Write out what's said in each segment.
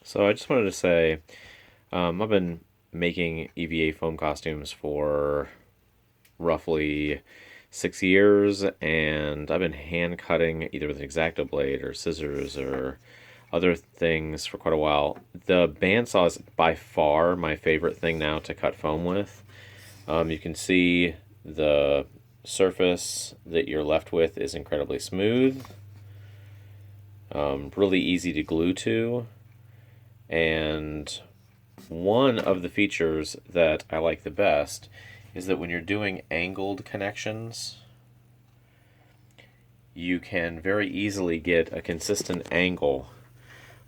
So I just wanted to say, I've been making EVA foam costumes for roughly 6 years, and I've been hand cutting either with an X-Acto blade or scissors or other things for quite a while. The bandsaw is by far my favorite thing now to cut foam with. You can see the surface that you're left with is incredibly smooth, really easy to glue to, and one of the features that I like the best is that when you're doing angled connections, you can very easily get a consistent angle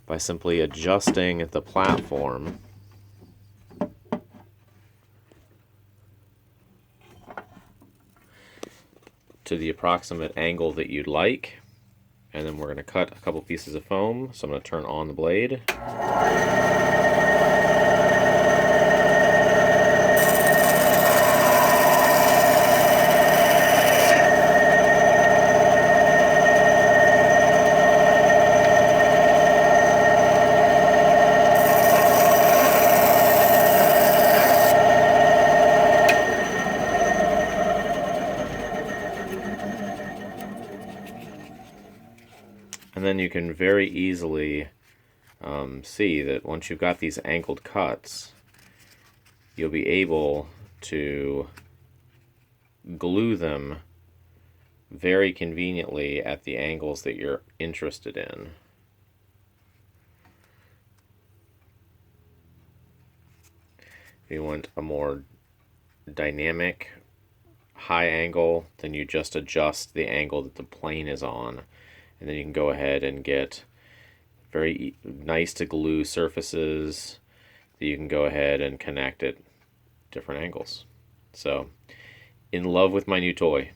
by simply adjusting the platform to the approximate angle that you'd like. And then we're going to cut a couple pieces of foam. So I'm going to turn on the blade. And then you can very easily see that once you've got these angled cuts, you'll be able to glue them very conveniently at the angles that you're interested in. If you want a more dynamic high angle, then you just adjust the angle that the plane is on, and then you can go ahead and get very nice to glue surfaces that you can go ahead and connect at different angles. So, in love with my new toy.